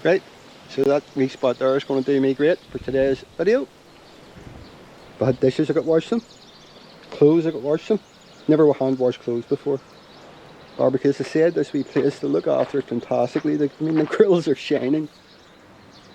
Right, so that wee spot there is going to do me great for today's video. If I had dishes I could wash them, clothes I could wash them. Never hand washed clothes before. Barbecue, as I said, this wee place to look after it fantastically. I mean, the grills are shining.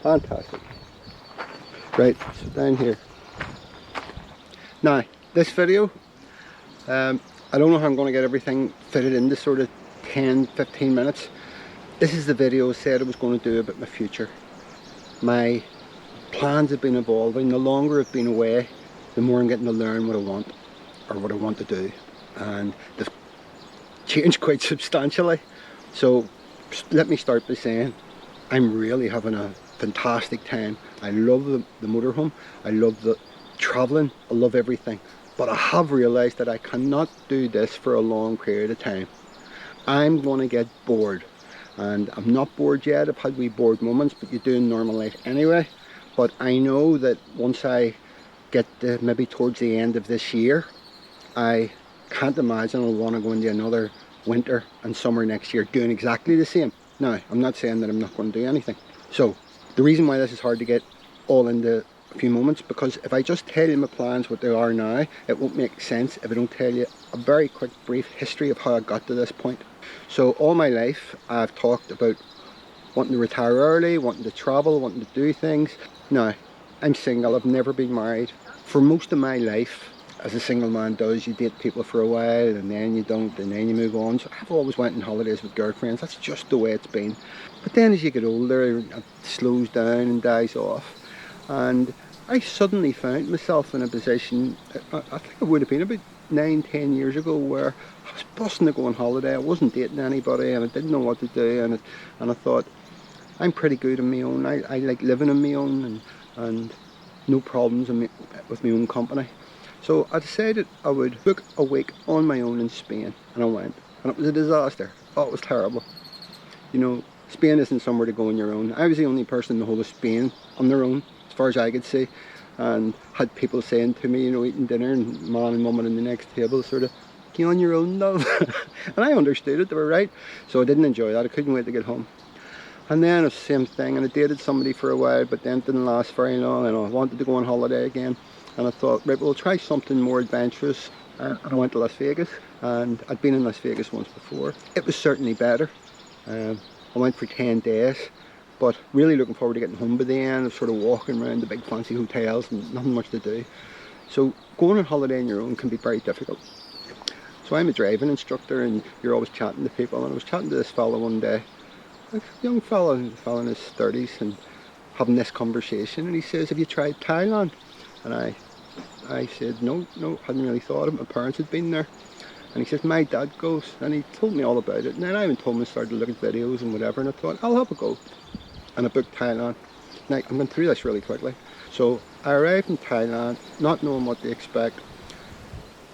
Fantastic. Right, so down here. Now, this video, I don't know how I'm going to get everything fitted into sort of 10-15 minutes. This is the video I said I was going to do about my future. My plans have been evolving. The longer I've been away, the more I'm getting to learn what I want, or what I want to do. And they've changed quite substantially. So let me start by saying I'm really having a fantastic time. I love the motorhome. I love the travelling. I love everything. But I have realised that I cannot do this for a long period of time. I'm going to get bored. And I'm not bored yet. I've had wee bored moments, but you do in normal life anyway. But I know that once I get to maybe towards the end of this year, I can't imagine I'll want to go into another winter and summer next year doing exactly the same. Now, I'm not saying that I'm not going to do anything. So, the reason why this is hard to get all into a few moments, because if I just tell you my plans what they are now, it won't make sense if I don't tell you a very quick brief history of how I got to this point. So all my life I've talked about wanting to retire early, wanting to travel, wanting to do things. Now, I'm single, I've never been married. For most of my life, as a single man does, you date people for a while and then you don't, and then you move on. So I've always went on holidays with girlfriends, that's just the way it's been. But then as you get older, it slows down and dies off. And I suddenly found myself in a position, I think it would have been about 9-10 years ago, where I was busting to go on holiday. I wasn't dating anybody and I didn't know what to do, and I thought, I'm pretty good on my own. I like living on my own and no problems with my own company. So I decided I would book a week on my own in Spain, and I went, and it was a disaster. Oh, it was terrible. You know, Spain isn't somewhere to go on your own. I was the only person in the whole of Spain on their own, as far as I could see, and had people saying to me, you know, eating dinner, and man and woman in the next table, sort of, you on your own, love. And I understood it, they were right. So I didn't enjoy that. I couldn't wait to get home. And then it was the same thing, and I dated somebody for a while, but then it didn't last very long, and I wanted to go on holiday again. And I thought, right, we'll try something more adventurous. And I went to Las Vegas, and I'd been in Las Vegas once before. It was certainly better. I went for 10 days, but really looking forward to getting home by the end, of sort of walking around the big fancy hotels and nothing much to do. So going on holiday on your own can be very difficult. So I'm a driving instructor, and you're always chatting to people, and I was chatting to this fellow one day, a young fellow in his 30s, and having this conversation, and he says, have you tried Thailand? And I said, no, hadn't really thought of it. My parents had been there. And he says, my dad goes, and he told me all about it. And then I even told him, I started to look at videos and whatever, and I thought, I'll have a go. And I booked Thailand. Now, I'm going through this really quickly. So I arrived in Thailand, not knowing what to expect.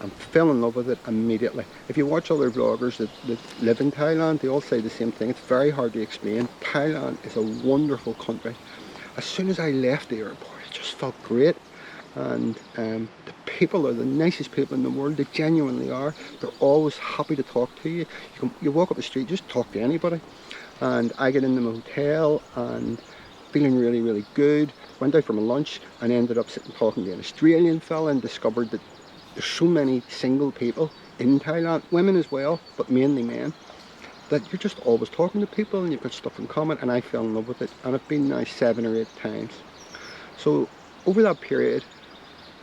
I fell in love with it immediately. If you watch other vloggers that live in Thailand, they all say the same thing. It's very hard to explain. Thailand is a wonderful country. As soon as I left the airport, it just felt great. And the people are the nicest people in the world. They genuinely are. They're always happy to talk to you. You walk up the street, just talk to anybody. And I get into my hotel and feeling really, really good. Went out for my lunch and ended up sitting talking to an Australian fella, and discovered that there's so many single people in Thailand, women as well, but mainly men, that you're just always talking to people and you've got stuff in common, and I fell in love with it. And I've been now 7 or 8 times. So over that period,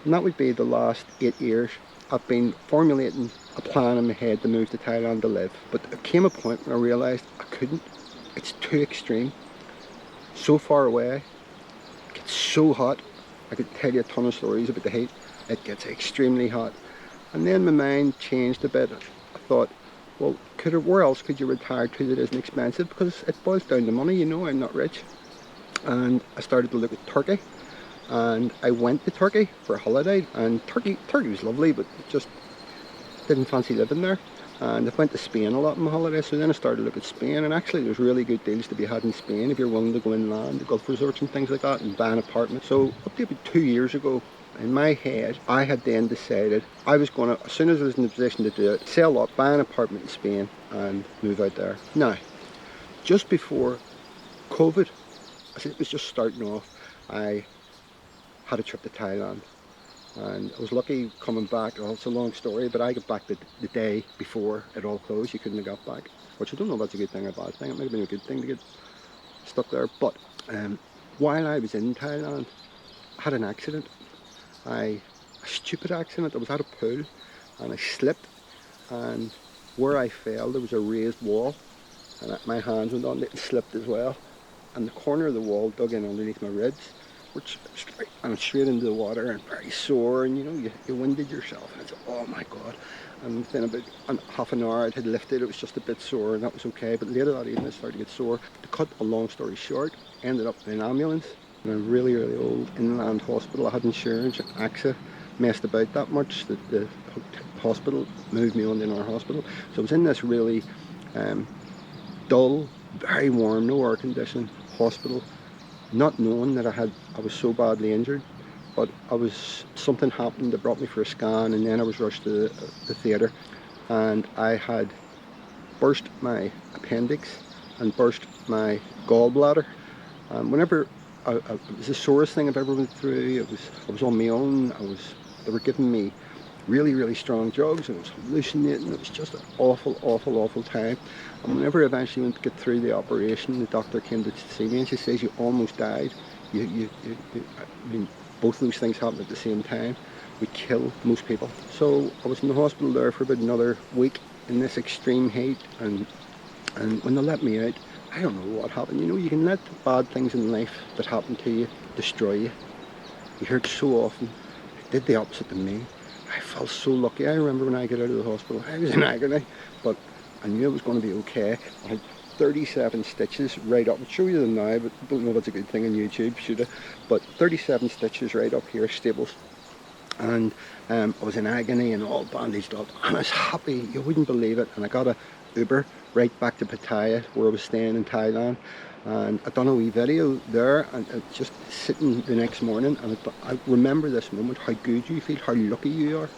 and that would be the last 8 years, I've been formulating a plan in my head to move to Thailand to live. But there came a point when I realised I couldn't. It's too extreme. So far away. It gets so hot. I could tell you a ton of stories about the heat. It gets extremely hot. And then my mind changed a bit. I thought, well, where else could you retire to that isn't expensive? Because it boils down to money, you know, I'm not rich. And I started to look at Turkey. And I went to Turkey for a holiday, and Turkey was lovely, but just didn't fancy living there. And I went to Spain a lot on my holiday, so then I started to look at Spain, and actually there's really good deals to be had in Spain if you're willing to go inland, the Gulf resorts and things like that, and buy an apartment. So up to about 2 years ago, in my head, I had then decided I was going to, as soon as I was in the position to do it, sell up, buy an apartment in Spain and move out there. Now, just before COVID as it was just starting off, I had a trip to Thailand. And I was lucky coming back. Oh, it's a long story, but I got back the day before it all closed. You couldn't have got back, which I don't know if that's a good thing or a bad thing. It might have been a good thing to get stuck there. But while I was in Thailand, I had an accident. A stupid accident. I was at a pool and I slipped, and where I fell there was a raised wall, and my hands went on it and slipped as well, and the corner of the wall dug in underneath my ribs, which straight into the water, and very sore, and you know, you winded yourself, and it's, oh my god. And within about half an hour I had lifted, it was just a bit sore, and that was okay. But later that evening I started to get sore. To cut a long story short, ended up in an ambulance in a really old inland hospital. I had insurance, and AXA messed about that much that the hospital moved me on to another hospital. So I was in this really dull, very warm, no air conditioning hospital, not knowing that I was so badly injured. But something happened that brought me for a scan, and then I was rushed to the theatre, and I had burst my appendix and burst my gallbladder. Whenever it was the sorest thing I've ever went through. I was on my own. They were giving me really strong drugs, and I was hallucinating. It was just an awful time. And whenever I eventually went to get through the operation, the doctor came to see me and she says, "You almost died. I mean, both of those things happened at the same time. Would kill most people." So I was in the hospital there for about another week in this extreme heat, and when they let me out, I don't know what happened. You know, you can let bad things in life that happen to you destroy you. You hear it so often. It did the opposite to me. I felt so lucky. I remember when I got out of the hospital, I was in agony, but I knew it was going to be okay. I had 37 stitches right up. I'll show you them now, but I don't know if it's a good thing on YouTube, should I? But 37 stitches right up here, staples. And I was in agony and all bandaged up, and I was happy, you wouldn't believe it. And I got a Uber right back to Pattaya, where I was staying in Thailand. And I done a wee video there, and just sitting the next morning, and I remember this moment, how good you feel, how lucky you are.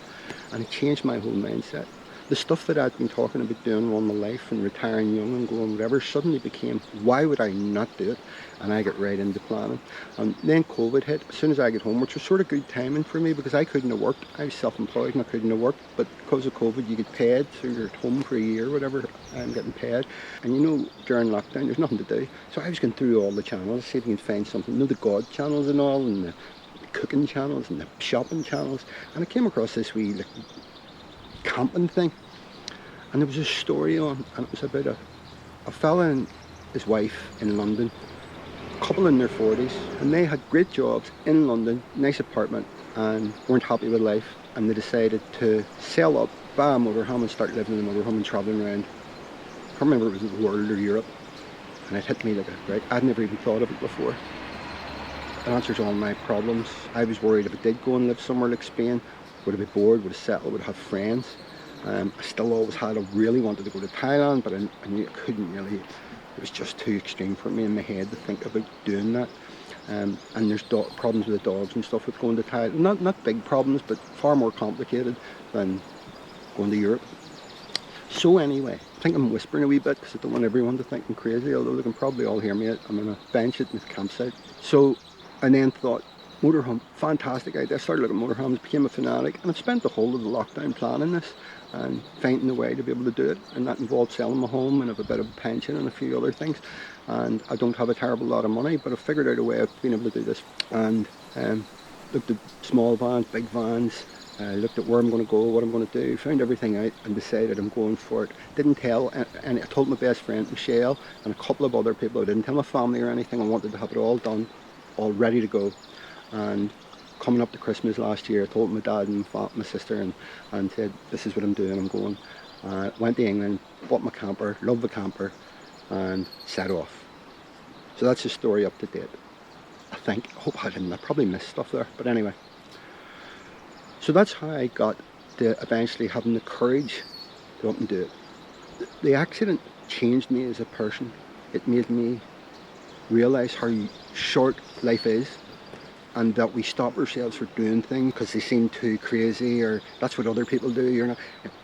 And it changed my whole mindset. The stuff that I'd been talking about doing all my life and retiring young and going whatever suddenly became, why would I not do it? And I got right into planning. And then COVID hit as soon as I got home, which was sort of good timing for me because I couldn't have worked. I was self-employed and I couldn't have worked, but because of COVID you get paid, so you're at home for a year, whatever, I'm getting paid. And you know, during lockdown there's nothing to do. So I was going through all the channels, see if you can find something, you know, the God channels and all, and the cooking channels and the shopping channels. And I came across this wee like camping thing, and there was a story on, and it was about a fella and his wife in London, a couple in their 40s, and they had great jobs in London, nice apartment, and weren't happy with life, and they decided to sell up, buy a motorhome and start living in a motorhome and travelling around. I can't remember if it was the world or Europe, and it hit me like a right. I'd never even thought of it before. It answers all my problems. I was worried if I did go and live somewhere like Spain, would I be bored, would I settle, would I have friends? I still always had, I really wanted to go to Thailand, but I knew I couldn't really, it was just too extreme for me in my head to think about doing that. And there's problems with the dogs and stuff with going to Thailand. Not big problems, but far more complicated than going to Europe. So anyway, I think I'm whispering a wee bit because I don't want everyone to think I'm crazy, although they can probably all hear me. I'm on a bench at this campsite. So I then thought, motorhome, fantastic idea. I started looking at motorhomes, became a fanatic, and I've spent the whole of the lockdown planning this and finding a way to be able to do it, and that involved selling my home and have a bit of a pension and a few other things. And I don't have a terrible lot of money, but I've figured out a way of being able to do this. And looked at small vans, big vans, looked at where I'm going to go, what I'm going to do, found everything out and decided I'm going for it. Didn't tell, and I told my best friend Michelle and a couple of other people. I didn't tell my family or anything. I wanted to have it all done, all ready to go. And coming up to Christmas last year, I told my dad and my sister and said, this is what I'm doing, I'm going. Went to England, bought my camper, loved the camper, and set off. So that's the story up to date. I think, I hope I didn't, I probably missed stuff there, but anyway. So that's how I got to eventually having the courage to go up and do it. The accident changed me as a person. It made me realise how short life is, and that we stop ourselves for doing things because they seem too crazy, or that's what other people do.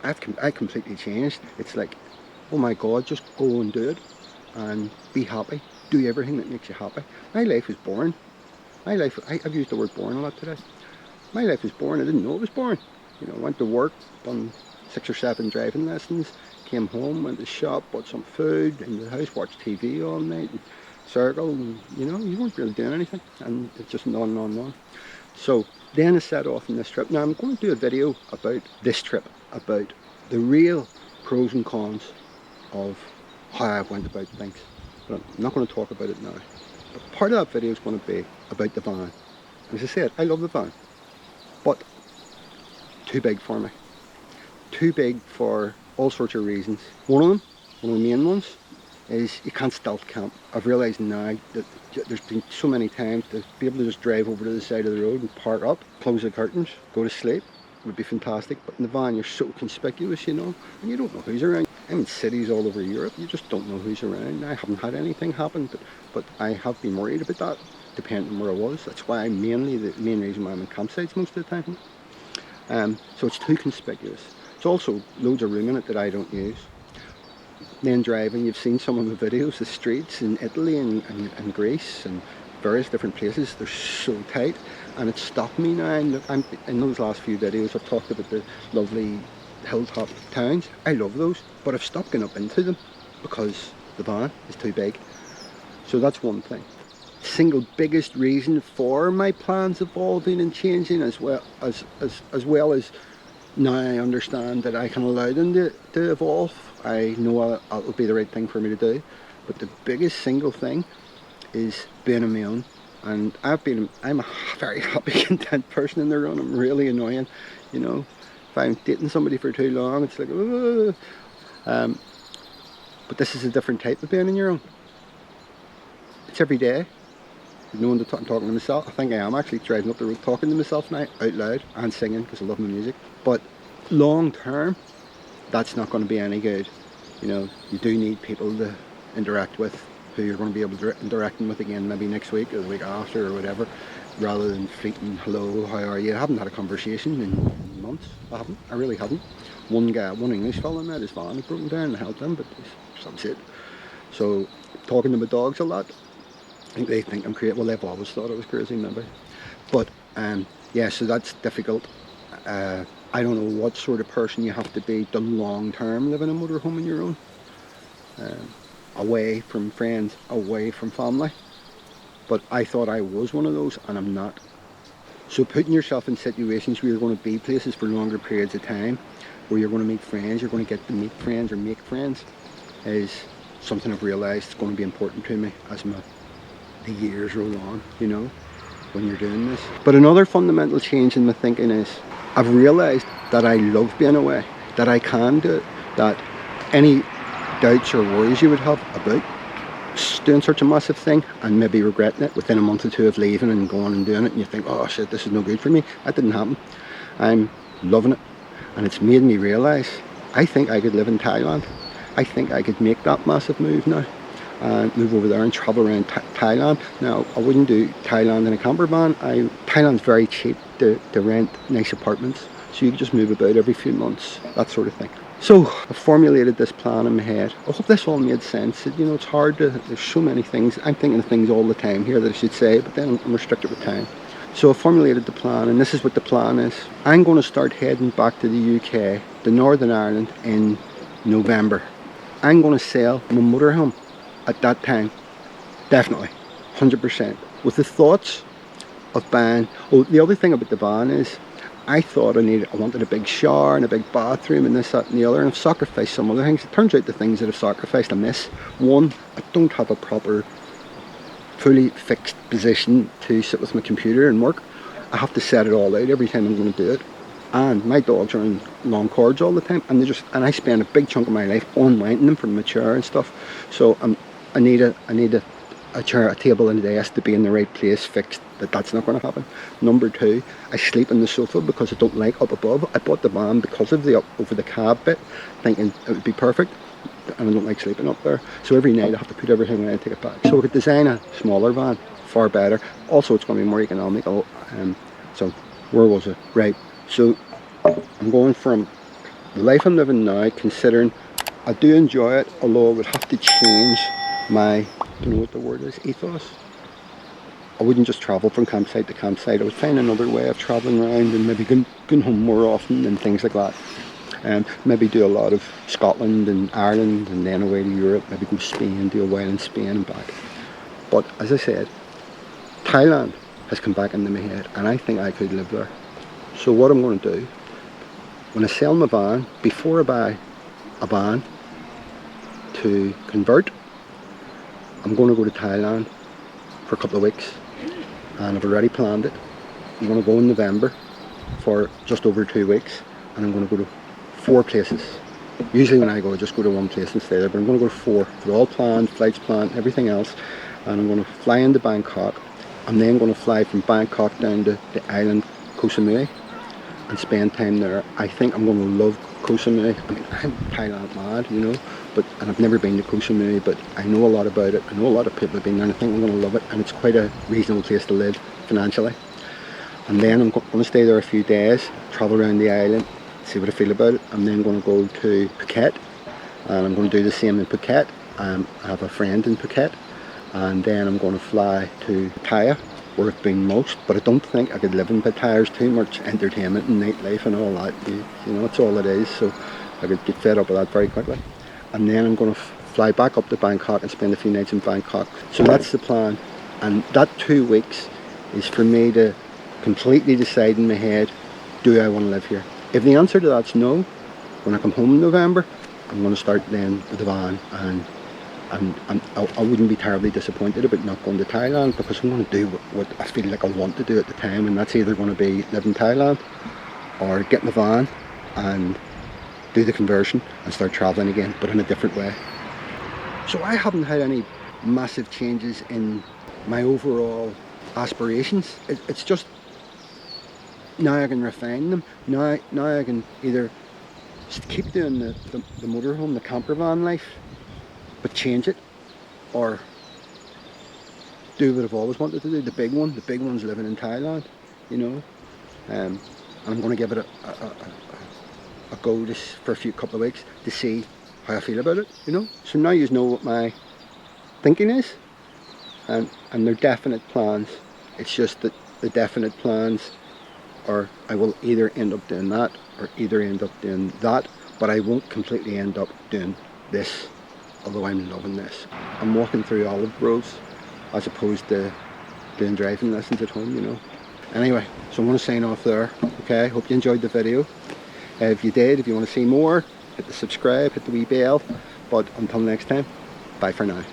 I completely changed. It's like, oh my God, just go and do it. and be happy. Do everything that makes you happy. My life was boring. I've used the word boring a lot today. My life was boring. I didn't know it was boring. You know, I went to work, done 6 or 7 driving lessons, came home, went to the shop, bought some food, in the house, watched TV all night, and circle, and you know, you weren't really doing anything, and it's just on and on and on. So then I set off on this trip. Now I'm going to do a video about this trip, about the real pros and cons of how I went about things. But I'm not going to talk about it now. But part of that video is going to be about the van. As I said, I love the van, but too big for me. Too big for all sorts of reasons. One of the main ones, is you can't stealth camp. I've realised now that there's been so many times to be able to just drive over to the side of the road and park up, close the curtains, go to sleep, would be fantastic. But in the van you're so conspicuous, you know, and you don't know who's around. I'm in cities all over Europe, you just don't know who's around. I haven't had anything happen, but I have been worried about that, depending on where I was. That's why the main reason why I'm in campsites most of the time. So it's too conspicuous. It's also loads of room in it that I don't use. Then driving, you've seen some of the videos, the streets in Italy and Greece and various different places, they're so tight, and it's stopped me now. And in those last few videos I've talked about the lovely hilltop towns. I love those, but I've stopped going up into them because the van is too big. So that's one thing. Single biggest reason for my plans evolving and changing, as well as now I understand that I can allow them to evolve. I know it'll be the right thing for me to do, but the biggest single thing is being on my own. And I'm a very happy, content person in the run. I'm really annoying, you know. If I'm dating somebody for too long, it's like, but this is a different type of being on your own. It's every day. No one I'm talking to myself. I think I am actually driving up the road talking to myself now, out loud, and singing because I love my music. But long term, that's not going to be any good. You know, you do need people to interact with, who you're going to be able to interact with again maybe next week or the week after or whatever, rather than fleeting hello, how are you. I haven't had a conversation in months. I really haven't. One English fella I met, his van had broken down and I helped him, but that's it. So talking to my dogs a lot. I think they think I'm crazy. Well, they've always thought I was crazy, maybe. But yeah, so that's difficult. I don't know what sort of person you have to be to long term live in a motorhome on your own, away from friends, away from family. But I thought I was one of those, and I'm not. So putting yourself in situations where you're going to be places for longer periods of time, where you're going to meet friends, you're going to get to meet friends or make friends, is something I've realised is going to be important to me as the years roll on, you know, when you're doing this. But another fundamental change in my thinking is I've realised that I love being away, that I can do it, that any doubts or worries you would have about doing such a massive thing and maybe regretting it within a month or two of leaving and going and doing it, and you think, oh shit, this is no good for me. That didn't happen. I'm loving it, and it's made me realise I think I could live in Thailand. I think I could make that massive move now and move over there and travel around Thailand. Now, I wouldn't do Thailand in a camper van. Thailand's very cheap to rent nice apartments, so you can just move about every few months, that sort of thing. So I formulated this plan in my head. I hope this all made sense. You know, it's hard there's so many things. I'm thinking of things all the time here that I should say, but then I'm restricted with time. So I formulated the plan, and this is what the plan is. I'm going to start heading back to the UK, to Northern Ireland, in November. I'm going to sell my motorhome at that time, definitely, 100%. With the thoughts of buying. Oh, the other thing about the van is, I thought I wanted a big shower and a big bathroom and this, that and the other, and I've sacrificed some other things. It turns out the things that I've sacrificed I miss. One, I don't have a proper, fully fixed position to sit with my computer and work. I have to set it all out every time I'm going to do it. And my dogs are in long cords all the time, and I spend a big chunk of my life unwinding them from my chair and stuff. So I need a chair, a table and a desk to be in the right place, fixed. That's not going to happen. Number two, I sleep on the sofa because I don't like up above. I bought the van because of the up over the cab bit, thinking it would be perfect, and I don't like sleeping up there. So every night I have to put everything away and take it back. So we could design a smaller van, far better. Also, it's going to be more economical. So where was it? Right. So I'm going from the life I'm living now, considering I do enjoy it, although I would have to change my, I don't know what the word is, ethos. I wouldn't just travel from campsite to campsite. I would find another way of travelling around and maybe going home more often and things like that. Maybe do a lot of Scotland and Ireland and then away to Europe. Maybe go to Spain, do a while in Spain and back. But as I said, Thailand has come back into my head and I think I could live there. So what I'm going to do, when I sell my van, before I buy a van to convert, I'm going to go to Thailand for a couple of weeks, and I've already planned it. I'm going to go in November for just over 2 weeks, and I'm going to go to 4 places. Usually when I go, I just go to one place and stay there, but I'm going to go to 4. They're all planned, flights planned, everything else. And I'm going to fly into Bangkok. I'm then going to fly from Bangkok down to the island Koh Samui and spend time there. I think I'm going to love Koh Samui. I mean, I'm Thailand mad, you know, and I've never been to Koh Samui, but I know a lot about it. I know a lot of people have been there and I think I'm going to love it, and it's quite a reasonable place to live financially. And then I'm going to stay there a few days, travel around the island, see what I feel about it. I'm then going to go to Phuket, and I'm going to do the same in Phuket. I have a friend in Phuket, and then I'm going to fly to Pattaya, where I've been most, but I don't think I could live in Pattaya. There's too much entertainment and nightlife and all that. You know, it's all it is, so I could get fed up with that very quickly. And then I'm going to fly back up to Bangkok and spend a few nights in Bangkok. So that's the plan, and that 2 weeks is for me to completely decide in my head, do I want to live here? If the answer to that's no, when I come home in November, I'm going to start then with the van, and I wouldn't be terribly disappointed about not going to Thailand, because I'm going to do what I feel like I want to do at the time, and that's either going to be live in Thailand or get my van and do the conversion and start travelling again, but in a different way. So I haven't had any massive changes in my overall aspirations. It's just now I can refine them. Now I can either keep doing the motorhome, the camper van life, but change it, or do what I've always wanted to do, the big one. The big one's living in Thailand, you know. And I'm going to give it a go this for a couple of weeks to see how I feel about it, you know. So now you know what my thinking is, and they're definite plans. It's just that the definite plans are I will either end up doing that or either end up doing that, but I won't completely end up doing this, although I'm loving this. I'm walking through olive groves as opposed to doing driving lessons at home, you know. Anyway, so I'm going to sign off there. Okay, hope you enjoyed the video. If you did, if you want to see more, hit the subscribe, hit the wee bell. But until next time, bye for now.